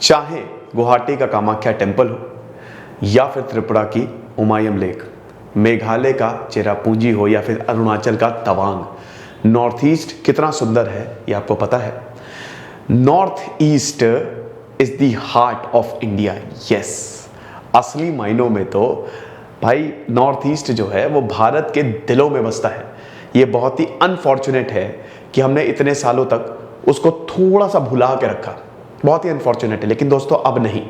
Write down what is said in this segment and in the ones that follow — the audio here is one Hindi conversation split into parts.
चाहे गुवाहाटी का कामाख्या टेम्पल हो या फिर त्रिपुरा की उमायम लेक, मेघालय का चेरापूंजी हो या फिर अरुणाचल का तवांग, नॉर्थ ईस्ट कितना सुंदर है ये आपको पता है। North east is the heart of India. Yes, असली मायनों में तो भाई नॉर्थ ईस्ट जो है वो भारत के दिलों में बसता है। ये बहुत ही अनफॉर्चुनेट है कि हमने इतने सालों तक उसको थोड़ा सा भुला के रखा, बहुत ही अनफॉर्चुनेट है। लेकिन दोस्तों अब नहीं,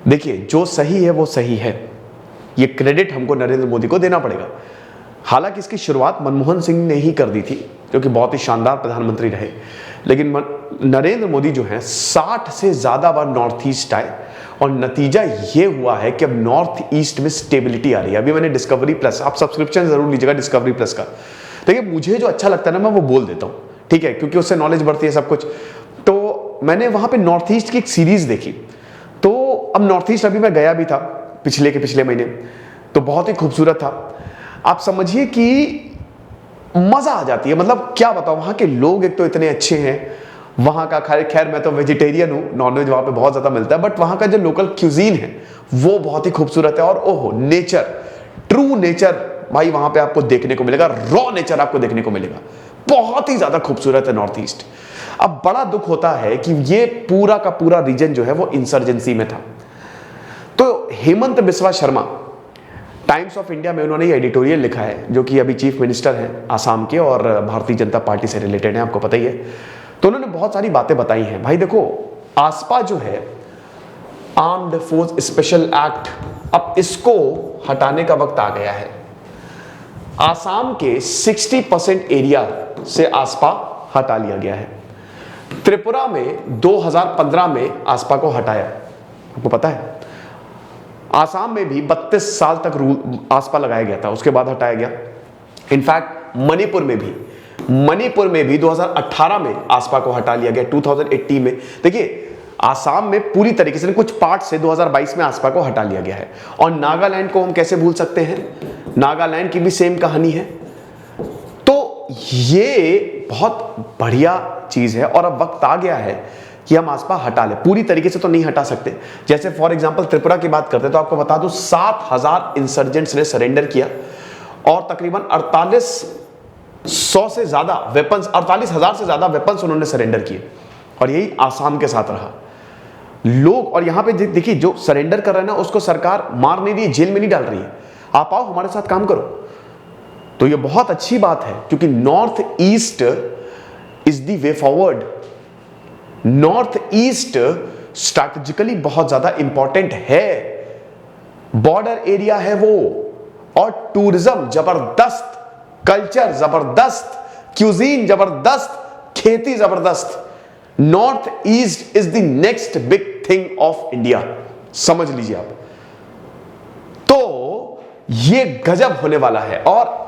देखिए जो सही है वो सही है, ये क्रेडिट हमको नरेंद्र मोदी को देना पड़ेगा। हालांकि इसकी शुरुआत मनमोहन सिंह ने ही कर दी थी, जो कि बहुत ही शानदार प्रधानमंत्री रहे। लेकिन नरेंद्र मोदी जो है 60 से ज्यादा बार नॉर्थ ईस्ट आए और नतीजा ये हुआ है कि अब नॉर्थ ईस्ट में स्टेबिलिटी आ रही है। अभी मैंने डिस्कवरी प्लस, आप सब्सक्रिप्शन जरूर लीजिएगा डिस्कवरी प्लस का। देखिए मुझे जो अच्छा लगता है ना मैं वो बोल देता हूँ, ठीक है, क्योंकि उससे नॉलेज बढ़ती है सब कुछ। तो मैंने वहां पे नॉर्थ ईस्ट की एक सीरीज देखी। तो अब नॉर्थ ईस्ट अभी मैं गया भी था पिछले महीने, तो बहुत ही खूबसूरत था। आप समझिए कि मजा आ जाती है, मतलब क्या बताऊं, वहां के लोग एक तो इतने अच्छे हैं। वहां का खैर मैं तो वेजिटेरियन हूं, नॉनवेज वहां पे बहुत ज्यादा मिलता है, बट वहां का जो लोकल क्यूजीन है वो बहुत ही खूबसूरत है। और ओहो नेचर, ट्रू नेचर भाई वहां पे आपको देखने को मिलेगा, रॉ नेचर आपको देखने को मिलेगा। बहुत ही ज्यादा खूबसूरत है नॉर्थ ईस्ट। अब बड़ा दुख होता है कि ये पूरा का पूरा रीजन जो है वो इंसर्जेंसी में था। तो Hemant Biswa Sharma, times of India में उन्होंने ये एडिटोरियल लिखा है, जो कि अभी चीफ मिनिस्टर हैं आसाम के और भारतीय जनता पार्टी से रिलेटेड है, आपको पता ही है। तो उन्होंने बहुत सारी बातें बताई हैं। भाई देखो, आसपा जो है आर्म्ड फोर्स स्पेशल एक्ट, अब इसको हटाने का वक्त आ गया है। आसाम के 60% एरिया से आसपा हटा लिया गया है। त्रिपुरा में 2015 में आसपा को हटाया, आपको पता है। आसाम में भी 32 साल तक रूल आसपा लगाया गया था, उसके बाद हटाया गया। इनफैक्ट मणिपुर में भी 2018 में आसपा को हटा लिया गया, 2018 में। देखिए आसाम में पूरी तरीके से, कुछ पार्ट से 2022 में आसपा को हटा लिया गया है। और नागालैंड को हम कैसे भूल सकते हैं, नागालैंड की भी सेम कहानी है। तो ये बहुत बढ़िया चीज है और अब वक्त आ गया है कि हम आसपा हटा ले। पूरी तरीके से तो नहीं हटा सकते। जैसे फॉर एग्जांपल त्रिपुरा की बात करते हैं तो आपको बता दूं 7000 इंसर्जेंट्स ने सरेंडर किया और तकरीबन 4800 से ज्यादा वेपन्स, 48,000 से ज्यादा वेपन्स उन्होंने सरेंडर किए। और यही आसाम के साथ रहा। लोग, और यहां पे देखिए जो सरेंडर कर रहे हैं ना, उसको सरकार मार नहीं रही, जेल में नहीं डाल रही है। आप आओ हमारे साथ काम करो। तो ये बहुत अच्छी बात है, क्योंकि north east is the way forward. North east strategically बहुत ज्यादा इंपॉर्टेंट है, बॉर्डर एरिया है वो, और टूरिज्म जबरदस्त, कल्चर जबरदस्त, क्यूजीन जबरदस्त, खेती जबरदस्त। North east is the next big thing of India, समझ लीजिए आप। तो ये गजब होने वाला है। और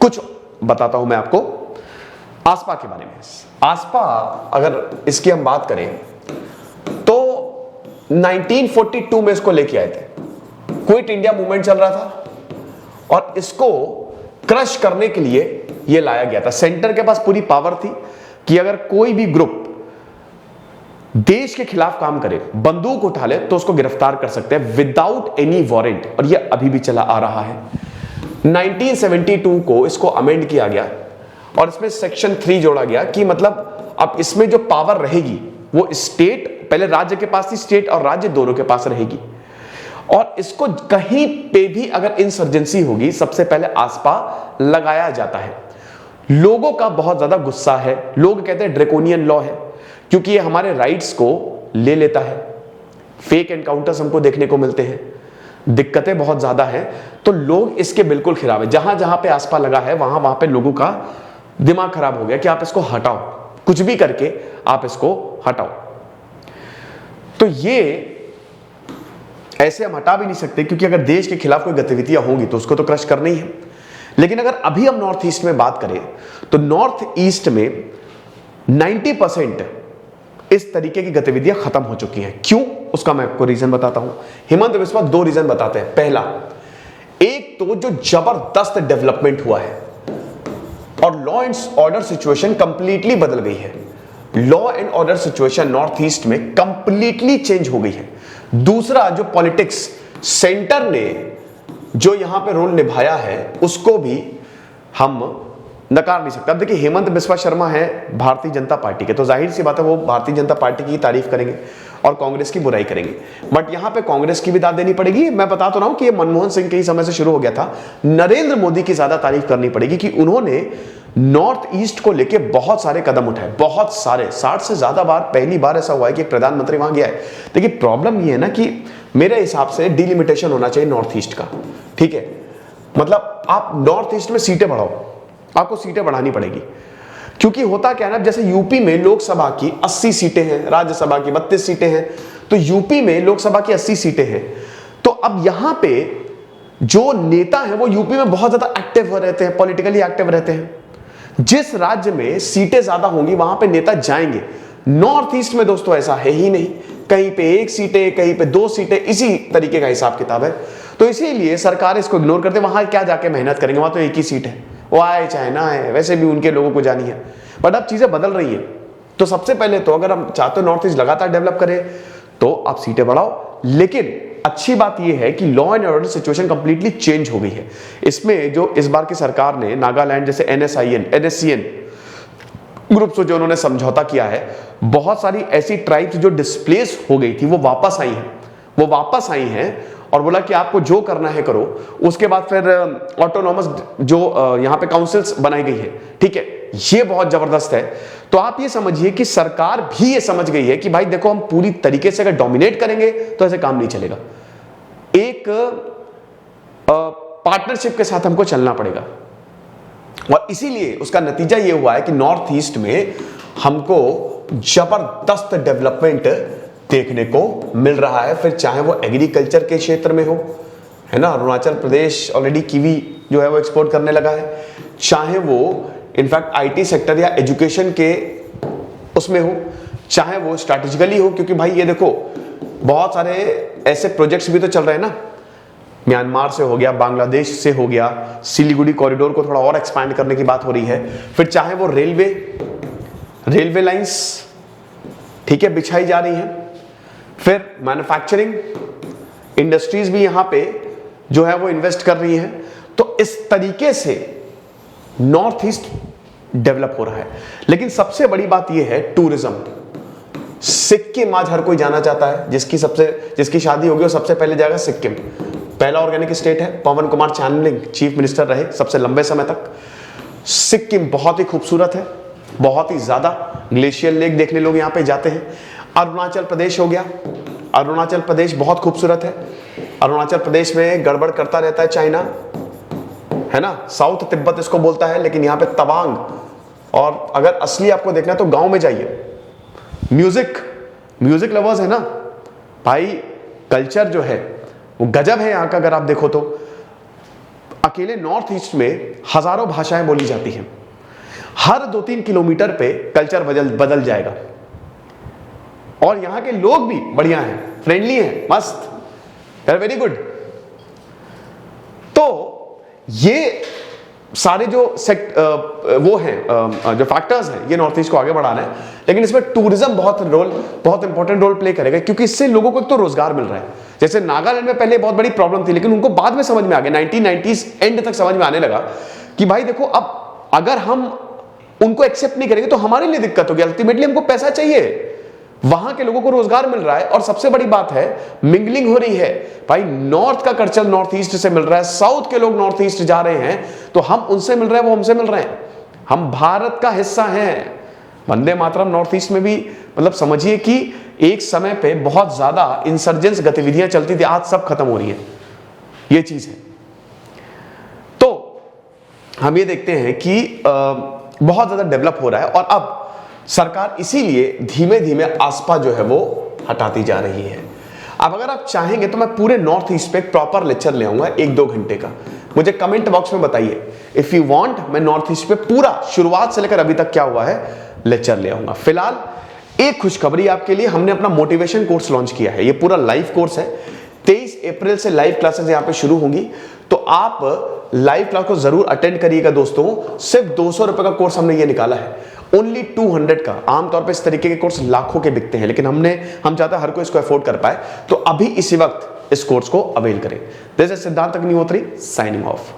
कुछ बताता हूं मैं आपको आसपा के बारे में। आसपा अगर इसकी हम बात करें तो 1942 में इसको लेके आए थे। क्विट इंडिया मूवमेंट चल रहा था और इसको क्रश करने के लिए ये लाया गया था। सेंटर के पास पूरी पावर थी कि अगर कोई भी ग्रुप देश के खिलाफ काम करे, बंदूक उठा ले, तो उसको गिरफ्तार कर सकते हैं विदाउट एनी वारंट। और ये अभी भी चला आ रहा है। 1972 को इसको अमेंड किया गया और इसमें सेक्शन 3 जोड़ा गया कि मतलब अब इसमें जो पावर रहेगी वो स्टेट, पहले राज्य के पास थी, स्टेट और राज्य दोनों के पास रहेगी। और इसको कहीं पे भी अगर इंसर्जेंसी होगी, सबसे पहले आसपा लगाया जाता है। लोगों का बहुत ज्यादा गुस्सा है। लोग कहते हैं ड्रैकोनियन लॉ है, क्योंकि ये हमारे राइट्स को ले लेता है। फेक एनकाउंटर्स हमको देखने को मिलते हैं, दिक्कतें बहुत ज्यादा हैं। तो लोग इसके बिल्कुल खिलाफ है। जहां जहां पे आसपा लगा है वहां वहां पे लोगों का दिमाग खराब हो गया कि आप इसको हटाओ, कुछ भी करके आप इसको हटाओ। तो ये ऐसे हम हटा भी नहीं सकते, क्योंकि अगर देश के खिलाफ कोई गतिविधियां होंगी तो उसको तो क्रश करना ही है। लेकिन अगर अभी हम नॉर्थ ईस्ट में बात करें तो नॉर्थ ईस्ट में 90% इस तरीके की गतिविधियां खत्म हो चुकी हैं। क्यों, उसका मैं आपको रीजन बताता हूं। हेमंत बिस्वा 2 रीजन बताते हैं। पहला, एक तो जो जबरदस्त डेवलपमेंट हुआ है और law and order situation completely बदल गई है। Law and order situation north east में कंप्लीटली चेंज हो गई है। दूसरा, जो पॉलिटिक्स सेंटर ने जो यहां पे रोल निभाया है उसको भी हम नकार नहीं सकते। अब देखिए, हेमंत बिस्वा शर्मा है भारतीय जनता पार्टी के, तो जाहिर सी बात है वो भारतीय जनता पार्टी की तारीफ करेंगे और कांग्रेस की बुराई करेंगे। बट यहां पे कांग्रेस की भी दाद देनी पड़ेगी। मैं बता तो रहा हूं कि ये मनमोहन सिंह के ही समय से शुरू हो गया था। नरेंद्र मोदी की ज्यादा तारीफ करनी पड़ेगी कि उन्होंने नॉर्थ ईस्ट को लेके बहुत सारे कदम उठाए, बहुत सारे, 60 से ज्यादा बार। पहली बार ऐसा हुआ है कि एक प्रधानमंत्री वहां गया है। देखिए, प्रॉब्लम ये है ना कि मेरे हिसाब से डिलिमिटेशन होना चाहिए नॉर्थ ईस्ट का, ठीक है। मतलब आप नॉर्थ ईस्ट में सीटें बढ़ाओ, आपको सीटें बढ़ानी पड़ेगी। क्योंकि होता क्या है ना, जैसे यूपी में लोकसभा की 80 सीटें हैं, राज्यसभा की 32 सीटें हैं, तो यूपी में लोकसभा की 80 सीटें हैं। तो अब यहां पे जो नेता हैं वो यूपी में बहुत ज्यादा एक्टिव रहते हैं, पॉलिटिकली एक्टिव रहते हैं। जिस राज्य में सीटें ज्यादा होंगी वहां पे नेता जाएंगे। नॉर्थ ईस्ट में दोस्तों ऐसा है ही नहीं, कहीं पे 1 सीटें, कहीं पे 2 सीटें, इसी तरीके का हिसाब किताब है। तो इसीलिए सरकार इसको इग्नोर करते, वहां क्या जाके मेहनत करेंगे, वहां तो एक ही सीट है, वो आए चाहे ना आए, वैसे भी उनके लोगों को जानी है। बट अब चीजें बदल रही है। तो सबसे पहले तो अगर हम चाहते हो नॉर्थ ईस्ट लगातार डेवलप करे तो आप सीटें बढ़ाओ। लेकिन अच्छी बात यह है कि law and order situation completely change हो गई है। इसमें जो इस बार की सरकार ने नागालैंड जैसे NSCN ग्रुप से जो उन्होंने समझौता किया है, बहुत सारी ऐसी ट्राइब्स जो डिस्प्लेस हो गई थी वो वापस आई हैं, वो वापस आई हैं और बोला कि आपको जो करना है करो। उसके बाद फिर ऑटोनॉमस जो यहाँ पे काउंसिल्स बनाई गई है, ठीक है, ये बहुत जबरदस्त है। तो आप ये समझिए कि सरकार भी ये समझ गई है कि भाई देखो, हम पूरी तरीके से अगर डोमिनेट करेंगे तो ऐसे काम नहीं चलेगा। एक पार्टनरशिप के साथ हमको चलना पड़ेगा। और इसीलिए उसका नतीजा ये हुआ है कि नॉर्थ ईस्ट में हमको जबरदस्त डेवलपमेंट देखने को मिल रहा है। फिर चाहे वो एग्रीकल्चर के क्षेत्र में हो, है ना, अरुणाचल प्रदेश ऑलरेडी कीवी जो है वो एक्सपोर्ट करने लगा है, चाहे वो इनफैक्ट IT सेक्टर या एजुकेशन के उसमें हो, चाहे वो स्ट्रैटेजिकली हो। क्योंकि भाई ये देखो, बहुत सारे ऐसे प्रोजेक्ट्स भी तो चल रहे हैं ना, म्यांमार से हो गया, बांग्लादेश से हो गया, सिलीगुड़ी कॉरिडोर को थोड़ा और एक्सपैंड करने की बात हो रही है। फिर चाहे वो रेलवे लाइंस, ठीक है, बिछाई जा रही है। फिर मैन्युफैक्चरिंग इंडस्ट्रीज भी यहां पे जो है वो इन्वेस्ट कर रही है। तो इस तरीके से नॉर्थ ईस्ट डेवलप हो रहा है। लेकिन सबसे बड़ी बात यह है टूरिज्म। सिक्किम आज हर कोई जाना चाहता है, जिसकी शादी होगी वो सबसे पहले जाएगा सिक्किम। पहला ऑर्गेनिक स्टेट है, पवन कुमार चामलिंग चीफ मिनिस्टर रहे सबसे लंबे समय तक। सिक्किम बहुत ही खूबसूरत है, बहुत ही ज्यादा। ग्लेशियर लेक देखने लोग यहां पे जाते हैं। अरुणाचल प्रदेश हो गया, अरुणाचल प्रदेश बहुत खूबसूरत है। अरुणाचल प्रदेश में गड़बड़ करता रहता है चाइना, है ना, साउथ तिब्बत इसको बोलता है, लेकिन यहां पे तवांग। और अगर असली आपको देखना है तो गांव में जाइए। म्यूजिक लवर्स है ना भाई, कल्चर जो है वो गजब है यहां का। अगर आप देखो तो अकेले नॉर्थ ईस्ट में हजारों भाषाएं बोली जाती हैं। हर 2-3 किलोमीटर पे कल्चर बदल जाएगा। और यहां के लोग भी बढ़िया हैं, फ्रेंडली हैं, मस्त, दे आर वेरी गुड। तो ये सारे जो वो हैं जो फैक्टर्स हैं, ये नॉर्थ ईस्ट को आगे बढ़ा रहे हैं। लेकिन इसमें टूरिज्म बहुत इंपॉर्टेंट रोल प्ले करेगा, क्योंकि इससे लोगों को एक तो रोजगार मिल रहा है। जैसे नागालैंड में पहले बहुत बड़ी प्रॉब्लम थी, लेकिन उनको बाद में समझ में आ गया, 1990s एंड तक समझ में आने लगा कि भाई देखो, अब अगर हम उनको एक्सेप्ट नहीं करेंगे तो हमारे लिए दिक्कत होगी। अल्टीमेटली हमको पैसा चाहिए, वहां के लोगों को रोजगार मिल रहा है। और सबसे बड़ी बात है, मिंगलिंग हो रही है भाई। नॉर्थ का कल्चर नॉर्थ ईस्ट से मिल रहा है, साउथ के लोग नॉर्थ ईस्ट जा रहे हैं, तो हम उनसे मिल रहे हैं, वो हमसे मिल रहे हैं। हम भारत का हिस्सा हैं। वंदे मातरम नॉर्थ ईस्ट में भी, मतलब समझिए कि एक समय पे बहुत ज्यादा इंसर्जेंस गतिविधियां चलती थी, आज सब खत्म हो रही है, ये चीज है। तो हम ये देखते हैं कि बहुत ज्यादा डेवलप हो रहा है। और अब सरकार इसीलिए धीमे धीमे आसपा जो है वो हटाती जा रही है। अब अगर आप चाहेंगे तो मैं पूरे नॉर्थ ईस्ट पे एक प्रॉपर लेक्चर ले आऊंगा 1-2 घंटे का। मुझे कमेंट बॉक्स में बताइए, इफ यू वांट, मैं नॉर्थ ईस्ट पे पूरा शुरुआत से लेकर अभी तक क्या हुआ है लेक्चर ले आऊंगा। फिलहाल एक खुशखबरी आपके लिए, हमने अपना मोटिवेशन कोर्स लॉन्च किया है। ये पूरा लाइव कोर्स है। 23 अप्रैल से लाइव क्लासेस यहाँ पे शुरू होंगी, तो आप लाइव क्लास को जरूर अटेंड करिएगा दोस्तों। सिर्फ 200 रुपए का कोर्स हमने ये निकाला है। ओनली 200 का। आमतौर पे इस तरीके के कोर्स लाखों के बिकते हैं, लेकिन हम चाहते हैं हर कोई इसको अफोर्ड कर पाए, तो अभी इसी वक्त इस कोर्स को अवेल करें। दिस इज सिद्धांत अग्निहोत्री साइनिंग ऑफ।